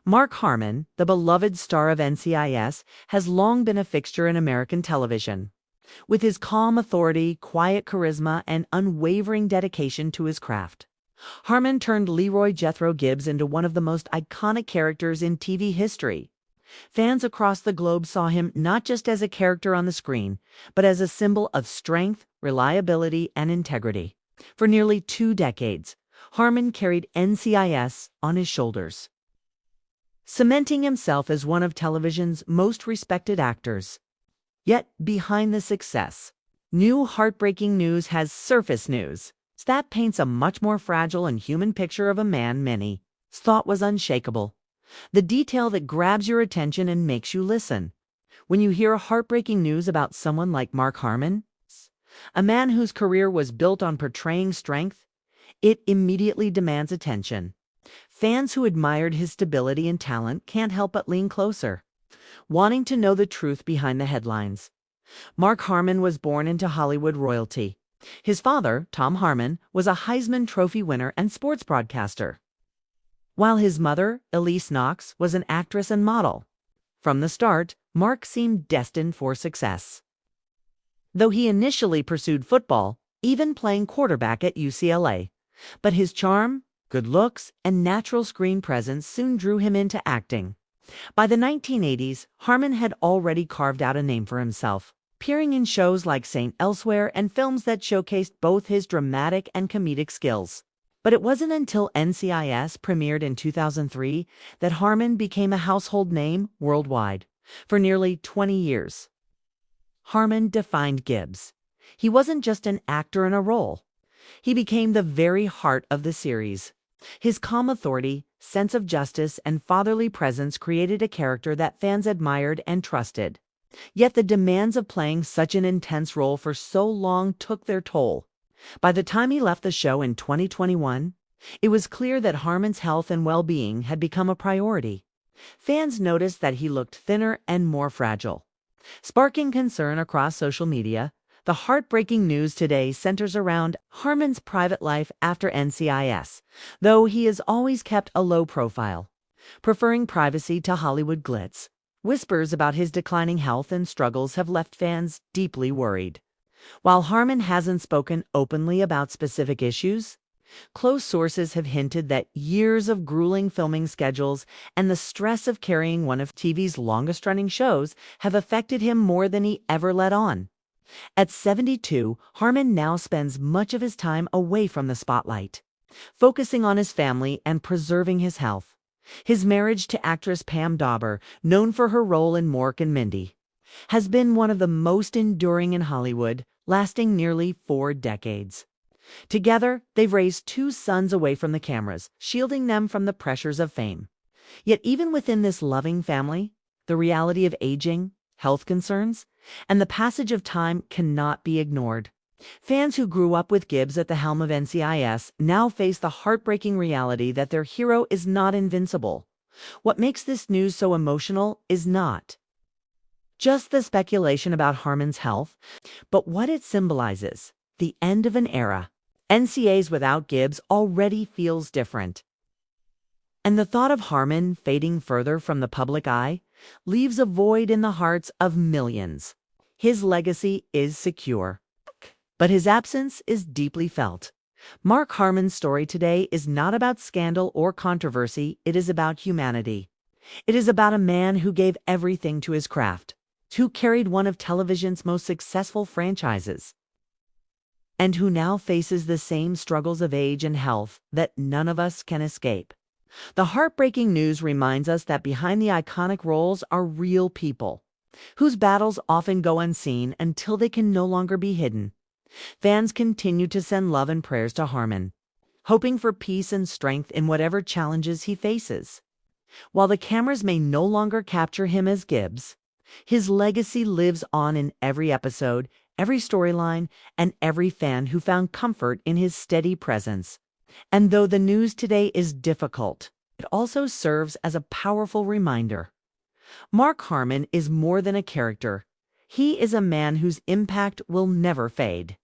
Mark Harmon, the beloved star of NCIS, has long been a fixture in American television. With his calm authority, quiet charisma, and unwavering dedication to his craft, Harmon turned Leroy Jethro Gibbs into one of the most iconic characters in TV history. Fans across the globe saw him not just as a character on the screen, but as a symbol of strength, reliability, and integrity. For nearly 2 decades, Harmon carried NCIS on his shoulders, cementing himself as one of television's most respected actors. Yet, behind the success, new heartbreaking news has surfaced news that paints a much more fragile and human picture of a man many thought was unshakable. The detail that grabs your attention and makes you listen. When you hear heartbreaking news about someone like Mark Harmon, a man whose career was built on portraying strength, it immediately demands attention. Fans who admired his stability and talent can't help but lean closer, wanting to know the truth behind the headlines. Mark Harmon was born into Hollywood royalty. His father, Tom Harmon, was a Heisman Trophy winner and sports broadcaster, while his mother, Elise Knox, was an actress and model. From the start, Mark seemed destined for success. Though he initially pursued football, even playing quarterback at UCLA, but his charm, good looks, and natural screen presence soon drew him into acting. By the 1980s, Harmon had already carved out a name for himself, appearing in shows like St. Elsewhere and films that showcased both his dramatic and comedic skills. But it wasn't until NCIS premiered in 2003 that Harmon became a household name worldwide. For nearly 20 years, Harmon defined Gibbs. He wasn't just an actor in a role. He became the very heart of the series. His calm authority, sense of justice, and fatherly presence created a character that fans admired and trusted. Yet the demands of playing such an intense role for so long took their toll. By the time he left the show in 2021, it was clear that Harmon's health and well-being had become a priority. Fans noticed that he looked thinner and more fragile, sparking concern across social media. The heartbreaking news today centers around Harmon's private life after NCIS, though he has always kept a low profile, preferring privacy to Hollywood glitz. Whispers about his declining health and struggles have left fans deeply worried. While Harmon hasn't spoken openly about specific issues, close sources have hinted that years of grueling filming schedules and the stress of carrying one of TV's longest-running shows have affected him more than he ever let on. At 72, Harmon now spends much of his time away from the spotlight, focusing on his family and preserving his health. His marriage to actress Pam Dawber, known for her role in Mork and Mindy, has been one of the most enduring in Hollywood, lasting nearly 4 decades. Together, they've raised 2 sons away from the cameras, shielding them from the pressures of fame. Yet even within this loving family, the reality of aging, health concerns, and the passage of time cannot be ignored. Fans who grew up with Gibbs at the helm of NCIS now face the heartbreaking reality that their hero is not invincible. What makes this news so emotional is not just the speculation about Harmon's health, but what it symbolizes: the end of an era. NCAs without Gibbs already feels different, and the thought of Harmon fading further from the public eye leaves a void in the hearts of millions. His legacy is secure, but his absence is deeply felt. Mark Harmon's story today is not about scandal or controversy, it is about humanity. It is about a man who gave everything to his craft, who carried one of television's most successful franchises, and who now faces the same struggles of age and health that none of us can escape. The heartbreaking news reminds us that behind the iconic roles are real people, whose battles often go unseen until they can no longer be hidden. Fans continue to send love and prayers to Harmon, hoping for peace and strength in whatever challenges he faces. While the cameras may no longer capture him as Gibbs, his legacy lives on in every episode, every storyline, and every fan who found comfort in his steady presence. And though the news today is difficult, it also serves as a powerful reminder. Mark Harmon is more than a character. He is a man whose impact will never fade.